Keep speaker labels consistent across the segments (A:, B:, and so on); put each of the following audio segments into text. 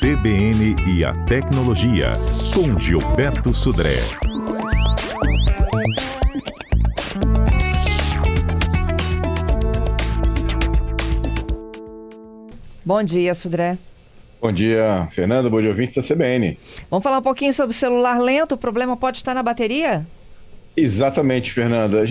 A: CBN e a Tecnologia, com Gilberto Sudré.
B: Bom dia, Sudré.
C: Bom dia, Fernanda. Bom dia, ouvintes da CBN.
B: Vamos falar um pouquinho sobre celular lento. O problema pode estar na bateria?
C: Exatamente, Fernanda.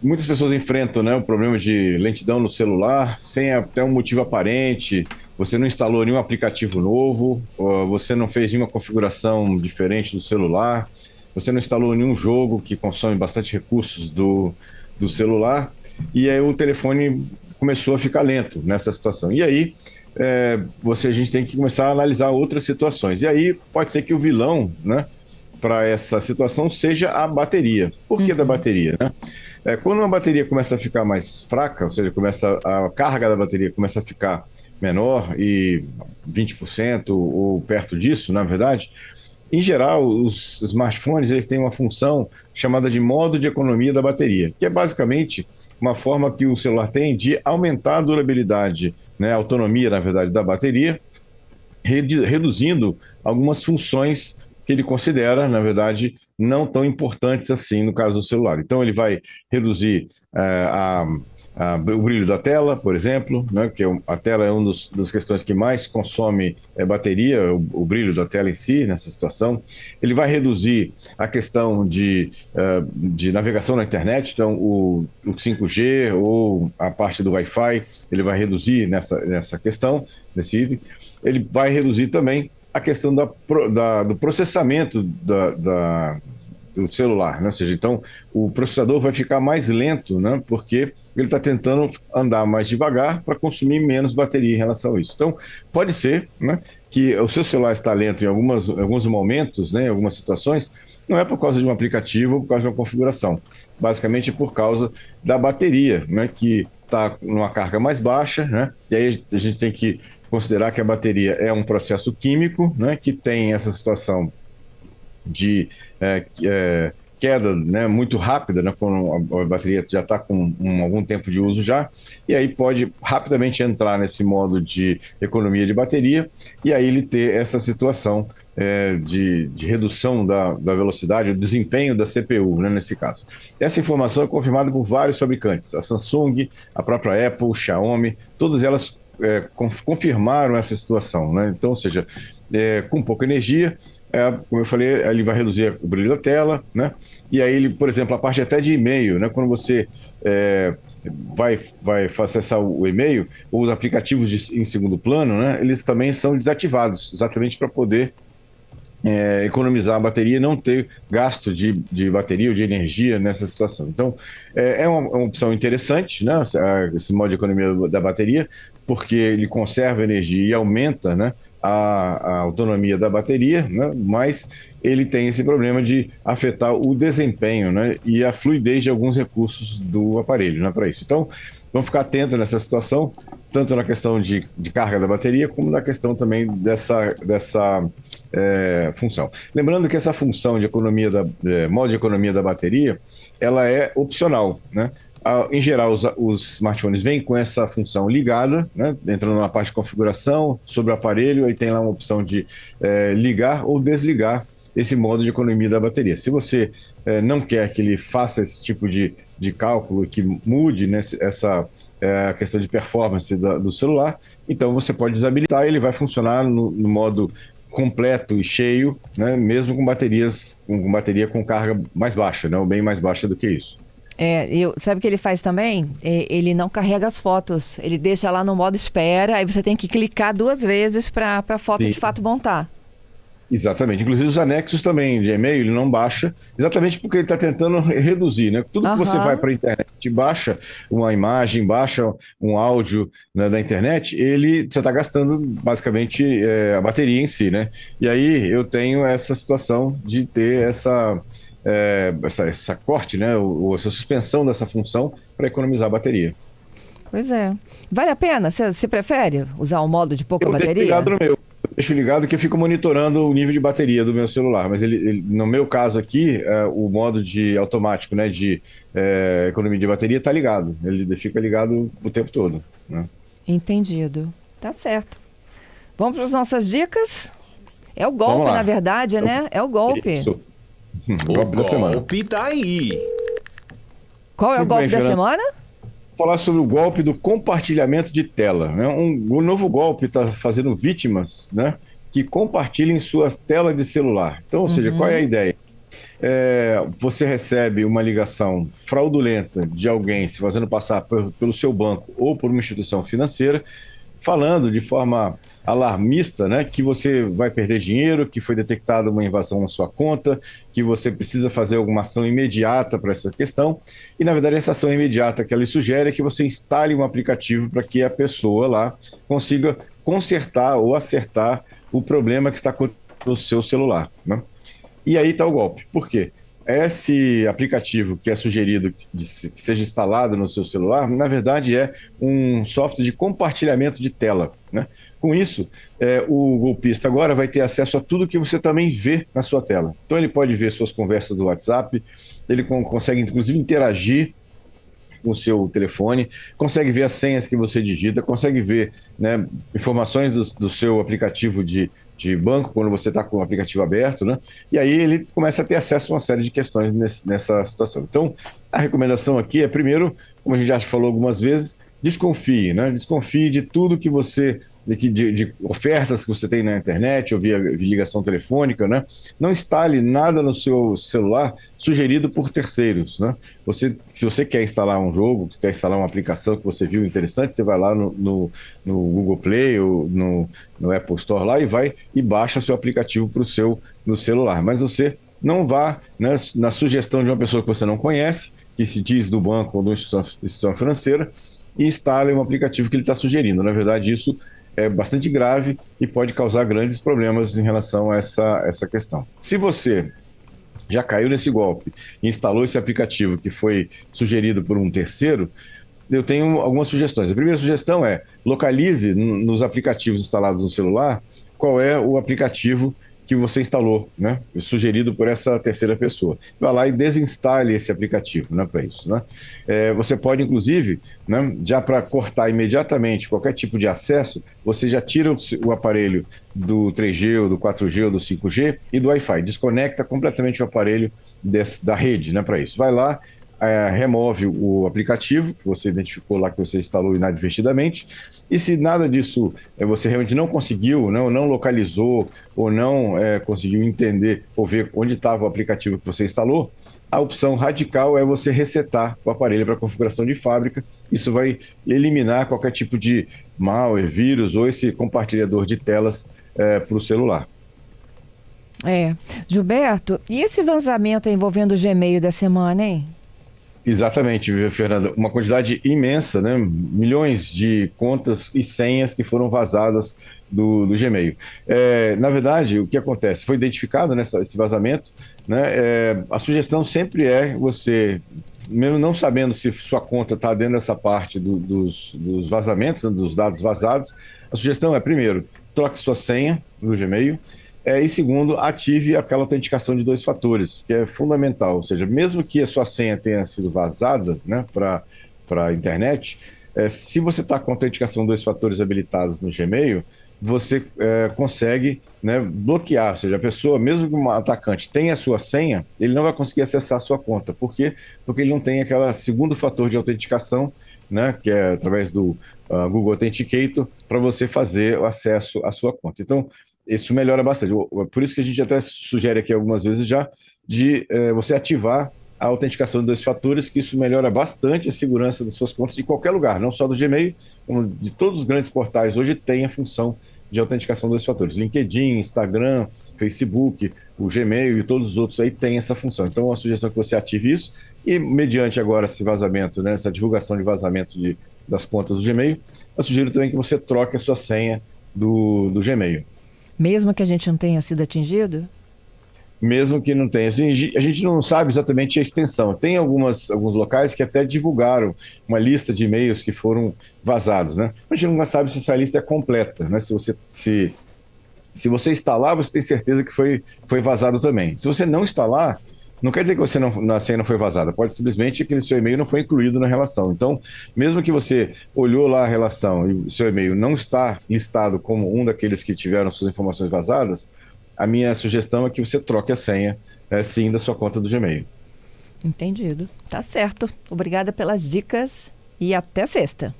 C: Muitas pessoas enfrentam, o problema de lentidão no celular sem até um motivo aparente. Você não instalou nenhum aplicativo novo, você não fez nenhuma configuração diferente do celular, você não instalou nenhum jogo que consome bastante recursos do celular, e aí o telefone começou a ficar lento nessa situação. E aí a gente tem que começar a analisar outras situações. E aí pode ser que o vilão, para essa situação seja a bateria. Por que da bateria, Quando uma bateria começa a ficar mais fraca, ou seja, a carga da bateria começa a ficar menor, e 20% ou perto disso, na verdade, em geral, os smartphones eles têm uma função chamada de modo de economia da bateria, que é basicamente uma forma que o celular tem de aumentar a durabilidade, a autonomia, na verdade, da bateria, reduzindo algumas funções que ele considera, na verdade, não tão importantes assim no caso do celular. Então, ele vai reduzir o brilho da tela, por exemplo, que a tela é uma das questões que mais consome bateria, o brilho da tela em si, nessa situação. Ele vai reduzir a questão de navegação na internet, então o 5G ou a parte do Wi-Fi, ele vai reduzir nessa questão, nesse item. Ele vai reduzir também a questão do processamento do celular, ou seja, então o processador vai ficar mais lento, porque ele está tentando andar mais devagar para consumir menos bateria em relação a isso. Então, pode ser que o seu celular está lento em alguns momentos, em algumas situações, não é por causa de um aplicativo ou por causa de uma configuração, basicamente é por causa da bateria, que está numa carga mais baixa, e aí a gente tem que considerar que a bateria é um processo químico, que tem essa situação de queda muito rápida, quando a bateria já está com algum tempo de uso já, e aí pode rapidamente entrar nesse modo de economia de bateria, e aí ele ter essa situação de redução da velocidade, o desempenho da CPU, nesse caso. Essa informação é confirmada por vários fabricantes, a Samsung, a própria Apple, Xiaomi, todas elas confirmaram essa situação, Então, ou seja, com pouca energia, como eu falei, ele vai reduzir o brilho da tela, E aí ele, por exemplo, a parte até de e-mail, quando você vai acessar o e-mail, ou os aplicativos em segundo plano, eles também são desativados, exatamente para poder economizar a bateria e não ter gasto de bateria ou de energia nessa situação. Então, é uma opção interessante, esse modo de economia da bateria, porque ele conserva energia e aumenta a autonomia da bateria, mas ele tem esse problema de afetar o desempenho e a fluidez de alguns recursos do aparelho para isso. Então, vamos ficar atento nessa situação, tanto na questão de carga da bateria, como na questão também dessa função. Lembrando que essa função de modo de economia da bateria, ela é opcional, Em geral, os smartphones vêm com essa função ligada, entrando na parte de configuração, sobre o aparelho, aí tem lá uma opção de ligar ou desligar esse modo de economia da bateria. Se você não quer que ele faça esse tipo de cálculo, que mude essa questão de performance do celular, então você pode desabilitar e ele vai funcionar no modo completo e cheio, mesmo com bateria com carga mais baixa, ou bem mais baixa do que isso.
B: Sabe o que ele faz também? Ele não carrega as fotos, ele deixa lá no modo espera, aí você tem que clicar 2 vezes para a foto de fato montar.
C: Exatamente. Inclusive os anexos também de e-mail, ele não baixa, exatamente porque ele está tentando reduzir, Tudo que você vai para a internet, baixa uma imagem, baixa um áudio da internet, você está gastando basicamente a bateria em si, E aí eu tenho essa situação de ter essa corte, ou essa suspensão dessa função para economizar a bateria.
B: Pois é. Vale a pena? Você prefere usar o modo de pouca bateria?
C: Deixo ligado que eu fico monitorando o nível de bateria do meu celular, mas no meu caso aqui, o modo de automático, de economia de bateria está ligado. Ele fica ligado o tempo todo.
B: Entendido. Tá certo. Vamos para as nossas dicas? É o
C: Vamos
B: golpe,
C: lá.
B: na verdade, né? É o golpe.
C: Isso.
D: O
C: Golpe da semana.
D: golpe tá aí.
B: Qual é o
C: Muito
B: golpe
C: bem,
B: da
C: Fernanda.
B: semana?
C: Falar sobre o golpe do compartilhamento de tela, né? Um novo golpe está fazendo vítimas, né, que compartilhem suas telas de celular. Então, ou seja, qual é a ideia? Você recebe uma ligação fraudulenta de alguém se fazendo passar pelo seu banco ou por uma instituição financeira, falando de forma alarmista, né, que você vai perder dinheiro, que foi detectada uma invasão na sua conta, que você precisa fazer alguma ação imediata para essa questão. E, na verdade, essa ação imediata que ela lhe sugere é que você instale um aplicativo para que a pessoa lá consiga consertar ou acertar o problema que está no seu celular, né? E aí está o golpe. Por quê? Esse aplicativo que é sugerido que seja instalado no seu celular, na verdade é um software de compartilhamento de tela, né? Com isso, o golpista agora vai ter acesso a tudo que você também vê na sua tela. Então ele pode ver suas conversas do WhatsApp, ele consegue inclusive interagir com o seu telefone, consegue ver as senhas que você digita, consegue ver, né, informações do seu aplicativo de banco, quando você está com o aplicativo aberto, né? E aí ele começa a ter acesso a uma série de questões nessa situação. Então, a recomendação aqui é, primeiro, como a gente já falou algumas vezes, desconfie, né? Desconfie de tudo que você... De ofertas que você tem na internet ou via ligação telefônica, né? Não instale nada no seu celular sugerido por terceiros, né? Se você quer instalar um jogo, quer instalar uma aplicação que você viu interessante, você vai lá no Google Play ou no Apple Store lá e baixa seu aplicativo para o seu no celular. Mas você não vá, né, na sugestão de uma pessoa que você não conhece, que se diz do banco ou da instituição financeira, e instale um aplicativo que ele está sugerindo. Na verdade, isso é bastante grave e pode causar grandes problemas em relação a essa questão. Se você já caiu nesse golpe e instalou esse aplicativo que foi sugerido por um terceiro, eu tenho algumas sugestões. A primeira sugestão é localize nos aplicativos instalados no celular qual é o aplicativo que você instalou, né, sugerido por essa terceira pessoa. Vai lá e desinstale esse aplicativo, né, para isso, né? Você pode, inclusive, né, já para cortar imediatamente qualquer tipo de acesso, você já tira o aparelho do 3G, ou do 4G, ou do 5G e do Wi-Fi. Desconecta completamente o aparelho da rede, né, para isso. Vai lá, remove o aplicativo que você identificou lá, que você instalou inadvertidamente, e se nada disso você realmente não conseguiu, não localizou, ou não conseguiu entender ou ver onde estava o aplicativo que você instalou, a opção radical é você resetar o aparelho para configuração de fábrica. Isso vai eliminar qualquer tipo de malware, vírus ou esse compartilhador de telas para o celular.
B: Gilberto, e esse vazamento envolvendo o Gmail da semana, hein?
C: Exatamente, Fernanda. Uma quantidade imensa, né? Milhões de contas e senhas que foram vazadas do Gmail. Na verdade, o que acontece? Foi identificado, né, esse vazamento, né? A sugestão sempre é você, mesmo não sabendo se sua conta está dentro dessa parte dos vazamentos, né, dos dados vazados, a sugestão é, primeiro, troque sua senha no Gmail. E segundo, ative aquela autenticação de 2 fatores, que é fundamental. Ou seja, mesmo que a sua senha tenha sido vazada, né, para a internet, se você está com a autenticação de 2 fatores habilitados no Gmail, você consegue, né, bloquear. Ou seja, a pessoa, mesmo que um atacante tenha a sua senha, ele não vai conseguir acessar a sua conta. Por quê? Porque ele não tem aquele segundo fator de autenticação, né, que é através do Google Authenticator, para você fazer o acesso à sua conta. Então, isso melhora bastante. Por isso que a gente até sugere aqui algumas vezes já de você ativar a autenticação de 2 fatores, que isso melhora bastante a segurança das suas contas de qualquer lugar, não só do Gmail, como de todos os grandes portais hoje tem a função de autenticação de 2 fatores. LinkedIn, Instagram, Facebook, o Gmail e todos os outros aí têm essa função. Então, a sugestão é que você ative isso e, mediante agora esse vazamento, né, essa divulgação de vazamento das contas do Gmail, eu sugiro também que você troque a sua senha do Gmail.
B: Mesmo que a gente não tenha sido atingido?
C: Mesmo que não tenha. Assim, a gente não sabe exatamente a extensão. Tem alguns locais que até divulgaram uma lista de e-mails que foram vazados, né? A gente nunca sabe se essa lista é completa, né? Se você instalar, você tem certeza que foi vazado também. Se você não instalar, Não quer dizer que a senha não foi vazada, pode simplesmente que o seu e-mail não foi incluído na relação. Então, mesmo que você olhou lá a relação e o seu e-mail não está listado como um daqueles que tiveram suas informações vazadas, a minha sugestão é que você troque a senha, sim, da sua conta do Gmail.
B: Entendido. Tá certo. Obrigada pelas dicas e até sexta.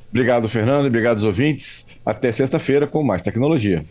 C: Obrigado, Fernando, e obrigado aos ouvintes. Até sexta-feira com mais tecnologia.